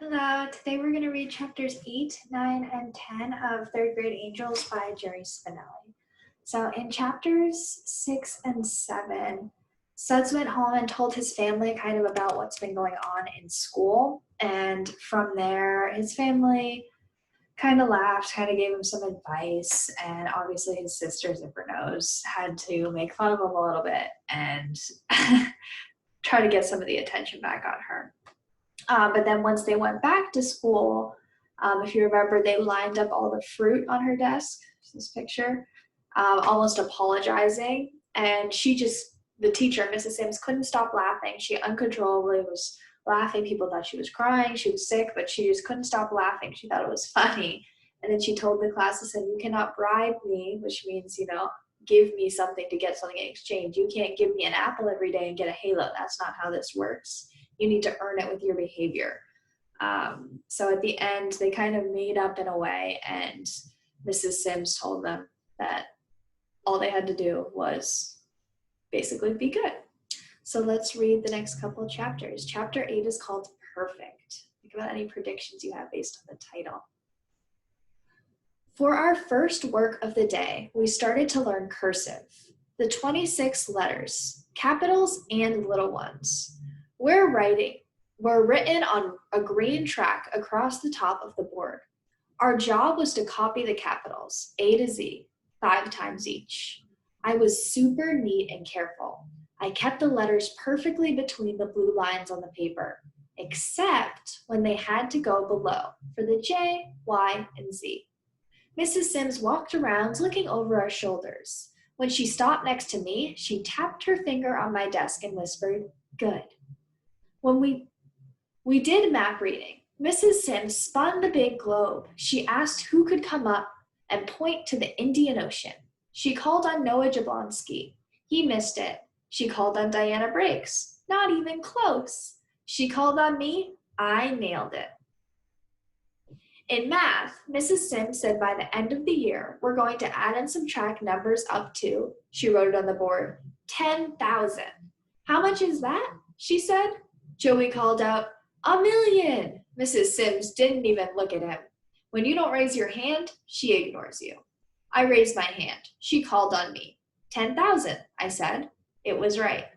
Hello, today we're going to read chapters 8, 9, and 10 of Third Grade Angels by Jerry Spinelli. So in chapters 6 and 7, Suds went home and told his family kind of about what's been going on in school. And from there, his family kind of laughed, kind of gave him some advice. And obviously his sister, Zipper Nose, had to make fun of him a little bit and try to get some of the attention back on her. But then once they went back to school, if you remember, they lined up all the fruit on her desk, this picture, almost apologizing. And the teacher, Mrs. Sims, couldn't stop laughing. She uncontrollably was laughing. People thought she was crying, she was sick, but she just couldn't stop laughing. She thought it was funny. And then she told the class, said, "You cannot bribe me," which means, give me something to get something in exchange. You can't give me an apple every day and get a halo. That's not how this works. You need to earn it with your behavior. So at the end, they kind of made up in a way, and Mrs. Sims told them that all they had to do was basically be good. So let's read the next couple of chapters. Chapter 8 is called Perfect. Think about any predictions you have based on the title. For our first work of the day, we started to learn cursive, the 26 letters, capitals and little ones. We're written on a green track across the top of the board. Our job was to copy the capitals, A to Z, 5 times each. I was super neat and careful. I kept the letters perfectly between the blue lines on the paper, except when they had to go below for the J, Y, and Z. Mrs. Sims walked around looking over our shoulders. When she stopped next to me, she tapped her finger on my desk and whispered, "Good." When we did map reading, Mrs. Sims spun the big globe. She asked who could come up and point to the Indian Ocean. She called on Noah Jablonski. He missed it. She called on Diana Briggs. Not even close. She called on me. I nailed it. In math, Mrs. Sims said by the end of the year, we're going to add and subtract numbers up to, she wrote it on the board, 10,000. How much is that? She said. Joey called out, "1 million." Mrs. Sims didn't even look at him. When you don't raise your hand, she ignores you. I raised my hand. She called on me. 10,000, I said. It was right.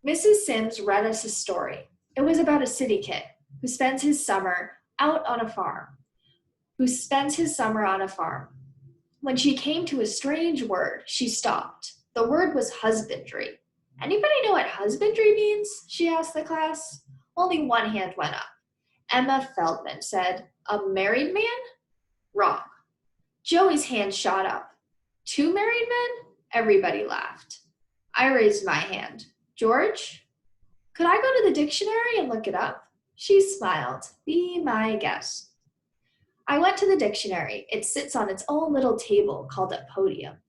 Mrs. Sims read us a story. It was about a city kid who spends his summer on a farm. When she came to a strange word, she stopped. The word was husbandry. Anybody know what husbandry means? She asked the class. Only one hand went up. Emma Feldman said, "A married man?" Wrong. Joey's hand shot up. 2 married men? Everybody laughed. I raised my hand. George? Could I go to the dictionary and look it up? She smiled. Be my guest. I went to the dictionary. It sits on its own little table called a podium.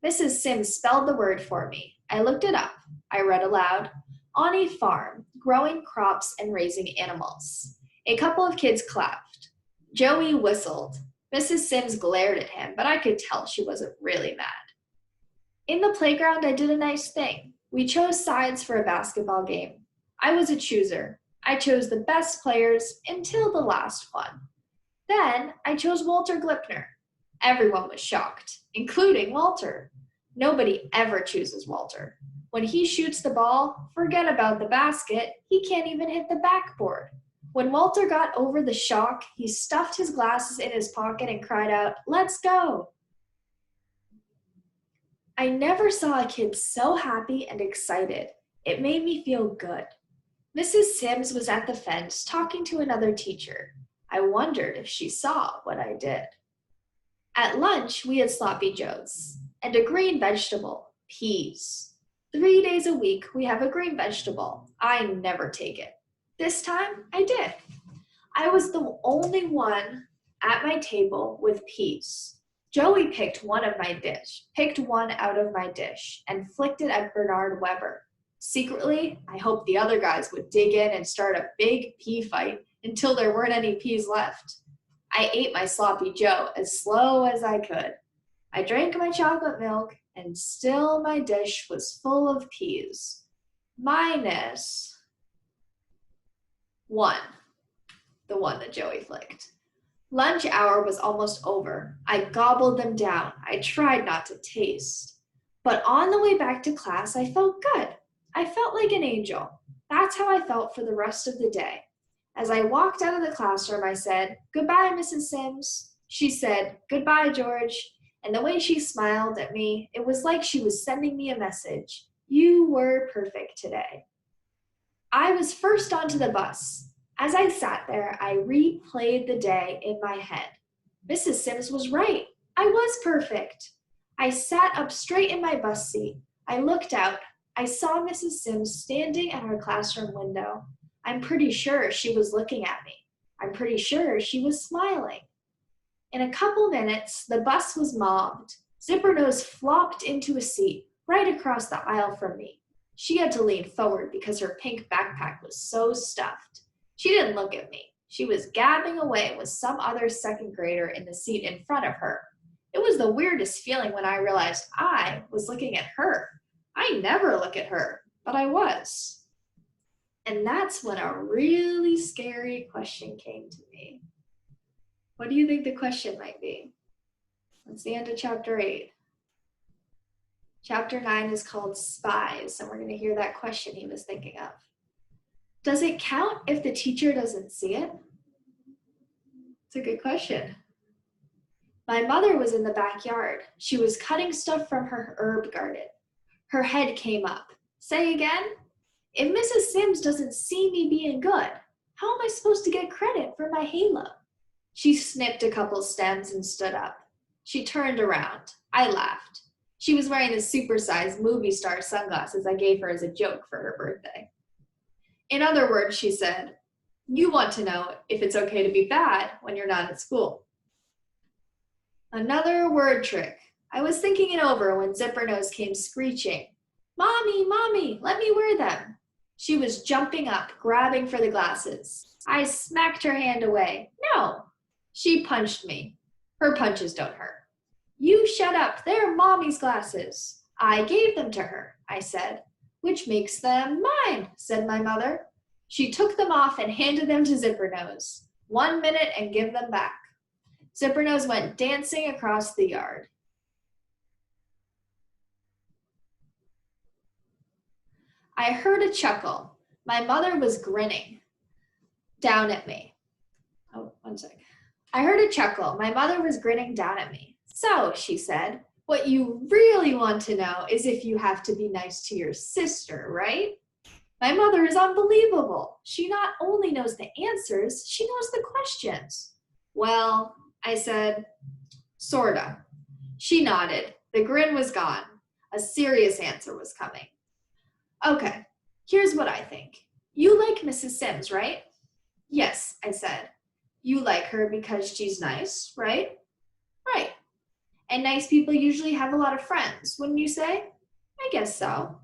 Mrs. Sims spelled the word for me. I looked it up. I read aloud. On a farm, growing crops and raising animals. A couple of kids clapped. Joey whistled. Mrs. Sims glared at him, but I could tell she wasn't really mad. In the playground, I did a nice thing. We chose sides for a basketball game. I was a chooser. I chose the best players until the last one. Then I chose Walter Glipner. Everyone was shocked, including Walter. Nobody ever chooses Walter. When he shoots the ball, forget about the basket, he can't even hit the backboard. When Walter got over the shock, he stuffed his glasses in his pocket and cried out, "Let's go!" I never saw a kid so happy and excited. It made me feel good. Mrs. Sims was at the fence talking to another teacher. I wondered if she saw what I did. At lunch, we had sloppy joes and a green vegetable, peas. 3 days a week, we have a green vegetable. I never take it. This time, I did. I was the only one at my table with peas. Joey picked one out of my dish, and flicked it at Bernard Weber. Secretly, I hoped the other guys would dig in and start a big pea fight until there weren't any peas left. I ate my sloppy joe as slow as I could. I drank my chocolate milk, and still my dish was full of peas. -1. the one that Joey flicked. Lunch hour was almost over. I gobbled them down. I tried not to taste. But on the way back to class, I felt good. I felt like an angel. That's how I felt for the rest of the day. As I walked out of the classroom, I said, "Goodbye, Mrs. Sims." She said, "Goodbye, George." And the way she smiled at me, it was like she was sending me a message. You were perfect today. I was first onto the bus. As I sat there, I replayed the day in my head. Mrs. Sims was right. I was perfect. I sat up straight in my bus seat. I looked out. I saw Mrs. Sims standing at her classroom window. I'm pretty sure she was looking at me. I'm pretty sure she was smiling. In a couple minutes, the bus was mobbed. Zippernose flopped into a seat right across the aisle from me. She had to lean forward because her pink backpack was so stuffed. She didn't look at me. She was gabbing away with some other second grader in the seat in front of her. It was the weirdest feeling when I realized I was looking at her. I never look at her, but I was. And that's when a really scary question came to me. What do you think the question might be? That's the end of chapter 8. Chapter 9 is called Spies, and we're going to hear that question he was thinking of. Does it count if the teacher doesn't see it? It's a good question. My mother was in the backyard. She was cutting stuff from her herb garden. Her head came up. Say again? If Mrs. Sims doesn't see me being good, how am I supposed to get credit for my halo? She snipped a couple stems and stood up. She turned around. I laughed. She was wearing the supersized movie star sunglasses I gave her as a joke for her birthday. In other words, she said, you want to know if it's okay to be bad when you're not at school. Another word trick. I was thinking it over when Zippernose came screeching. Mommy, Mommy, let me wear them. She was jumping up, grabbing for the glasses. I smacked her hand away. No. She punched me. Her punches don't hurt. You shut up. They're Mommy's glasses. I gave them to her, I said. Which makes them mine, said my mother. She took them off and handed them to Zippernose. 1 minute and give them back. Zippernose went dancing across the yard. I heard a chuckle. My mother was grinning down at me. Oh, 1 sec. I heard a chuckle. My mother was grinning down at me. So, she said, what you really want to know is if you have to be nice to your sister, right? My mother is unbelievable. She not only knows the answers, she knows the questions. Well, I said, sorta. She nodded. The grin was gone. A serious answer was coming. Okay, here's what I think. You like Mrs. Sims, right? Yes, I said. You like her because she's nice, right? Right. And nice people usually have a lot of friends, wouldn't you say? I guess so.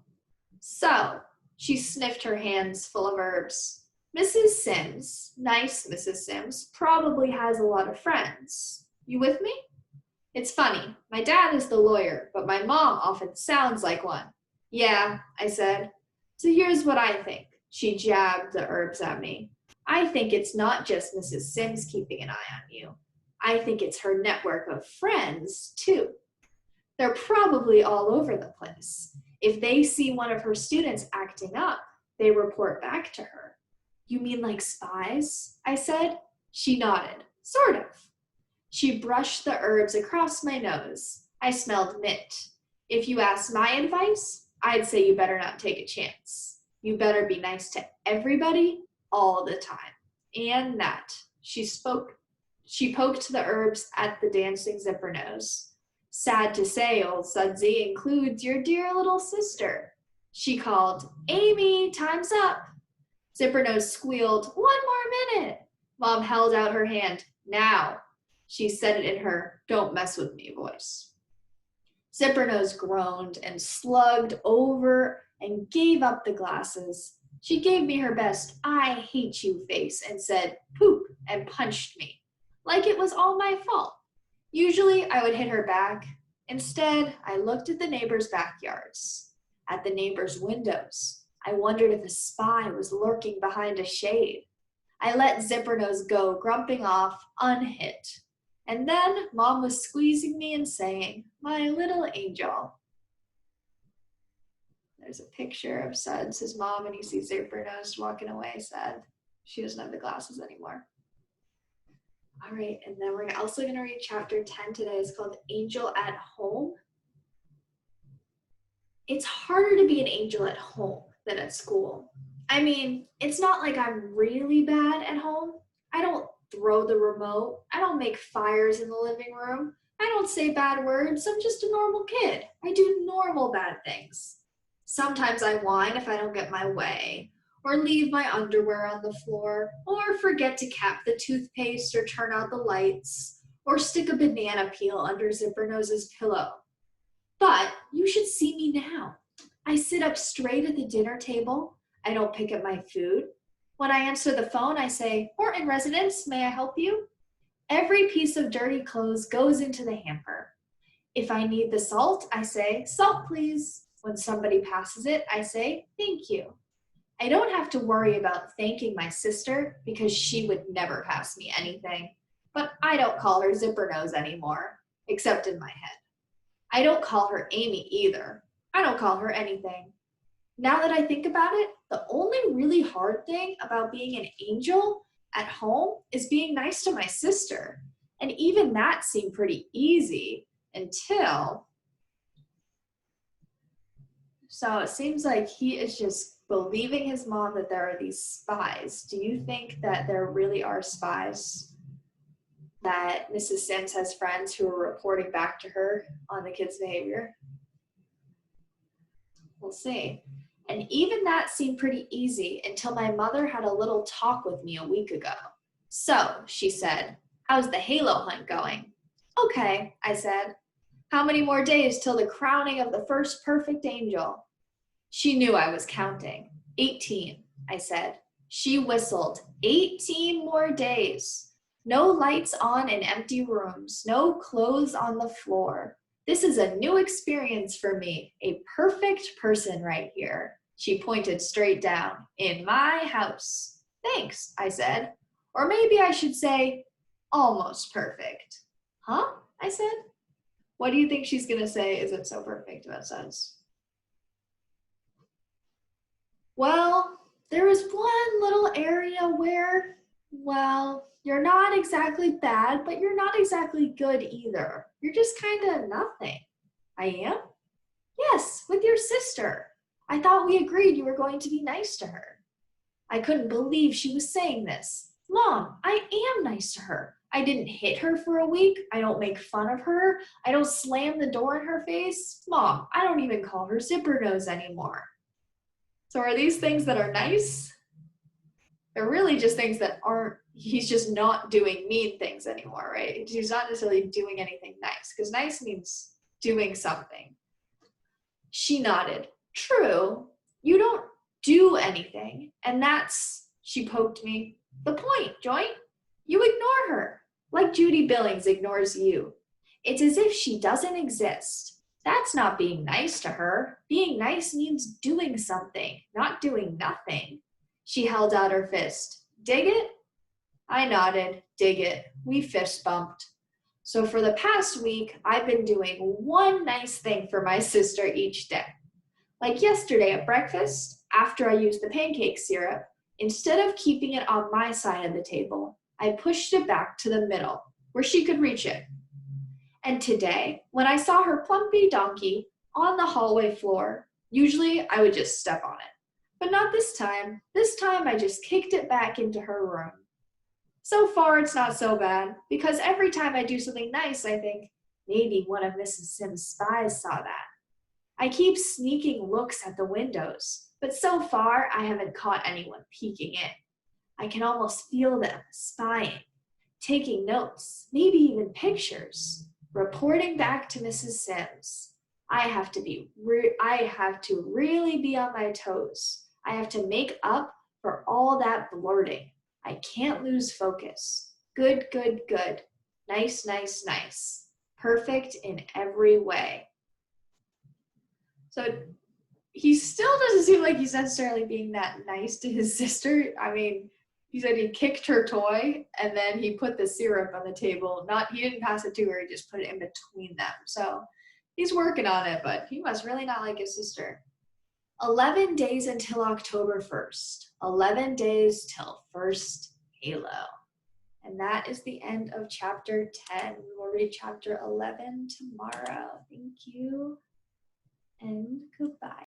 So, she sniffed her hands full of herbs. Mrs. Sims, nice Mrs. Sims, probably has a lot of friends. You with me? It's funny. My dad is the lawyer, but my mom often sounds like one. Yeah, I said. So here's what I think. She jabbed the herbs at me. I think it's not just Mrs. Sims keeping an eye on you. I think it's her network of friends, too. They're probably all over the place. If they see one of her students acting up, they report back to her. You mean like spies? I said. She nodded. Sort of. She brushed the herbs across my nose. I smelled mint. If you asked my advice, I'd say you better not take a chance. You better be nice to everybody all the time. And that. She poked the herbs at the dancing Zippernose. Sad to say, old Sudsy includes your dear little sister. She called, Amy, time's up. Zippernose squealed, 1 more minute. Mom held out her hand. Now. She said it in her don't mess with me voice. Zippernose groaned and slugged over and gave up the glasses. She gave me her best I hate you face and said poop and punched me. Like it was all my fault. Usually I would hit her back. Instead, I looked at the neighbors' backyards, at the neighbors' windows. I wondered if a spy was lurking behind a shade. I let Zippernose go, grumping off, unhit. And then Mom was squeezing me and saying, "My little angel." There's a picture of Suds, his mom, and you see Zippernose walking away sad. She doesn't have the glasses anymore. All right, and then we're also going to read chapter 10 today. It's called Angel at Home. It's harder to be an angel at home than at school. I mean, it's not like I'm really bad at home. I don't throw the remote. I don't make fires in the living room. I don't say bad words. I'm just a normal kid. I do normal bad things. Sometimes I whine if I don't get my way, or leave my underwear on the floor, or forget to cap the toothpaste or turn out the lights, or stick a banana peel under Zippernose's pillow. But you should see me now. I sit up straight at the dinner table. I don't pick at my food. When I answer the phone, I say, "Horton residence, may I help you?" Every piece of dirty clothes goes into the hamper. If I need the salt, I say, "Salt, please." When somebody passes it, I say, "Thank you." I don't have to worry about thanking my sister because she would never pass me anything. But I don't call her Zippernose anymore, except in my head. I don't call her Amy either. I don't call her anything. Now that I think about it, the only really hard thing about being an angel at home is being nice to my sister. And even that seemed pretty easy until... So it seems like he is just believing his mom that there are these spies. Do you think that there really are spies? That Mrs. Sims has friends who are reporting back to her on the kids' behavior? We'll see. And even that seemed pretty easy until my mother had a little talk with me a week ago. "So," she said, "how's the halo hunt going?" "Okay," I said. "How many more days till the crowning of the first perfect angel?" She knew I was counting. 18, I said. She whistled. 18 more days. No lights on in empty rooms. No clothes on the floor. This is a new experience for me. A perfect person right here. She pointed straight down. In my house. Thanks, I said. Or maybe I should say, almost perfect. Huh? I said. What do you think she's going to say isn't so perfect about Suds? Well, there is one little area where, well, you're not exactly bad, but you're not exactly good either. You're just kind of nothing. I am? Yes, with your sister. I thought we agreed you were going to be nice to her. I couldn't believe she was saying this. Mom, I am nice to her. I didn't hit her for a week. I don't make fun of her. I don't slam the door in her face. Mom, I don't even call her Zippernose anymore. So are these things that are nice? They're really just things that aren't, he's just not doing mean things anymore, right? He's not necessarily doing anything nice, because nice means doing something. She nodded. True, you don't do anything, and that's, she poked me, the point, Joint. You ignore her, like Judy Billings ignores you. It's as if she doesn't exist. That's not being nice to her. Being nice means doing something, not doing nothing. She held out her fist. Dig it? I nodded. Dig it. We fist bumped. So for the past week, I've been doing one nice thing for my sister each day. Like yesterday at breakfast, after I used the pancake syrup, instead of keeping it on my side of the table, I pushed it back to the middle, where she could reach it. And today, when I saw her plumpy donkey on the hallway floor, usually I would just step on it. But not this time. This time I just kicked it back into her room. So far it's not so bad, because every time I do something nice, I think, maybe one of Mrs. Sims' spies saw that. I keep sneaking looks at the windows, but so far I haven't caught anyone peeking in. I can almost feel them spying, taking notes, maybe even pictures, reporting back to Mrs. Sims. I have to really be on my toes. I have to make up for all that blurting. I can't lose focus. Good, good, good. Nice, nice, nice. Perfect in every way. So he still doesn't seem like he's necessarily being that nice to his sister. I mean, He said he kicked her toy and then he put the syrup on the table. He didn't pass it to her, he just put it in between them. So he's working on it, but he must really not like his sister. 11 days until October 1st. 11 days till first Halo. And that is the end of chapter 10. We will read chapter 11 tomorrow. Thank you and goodbye.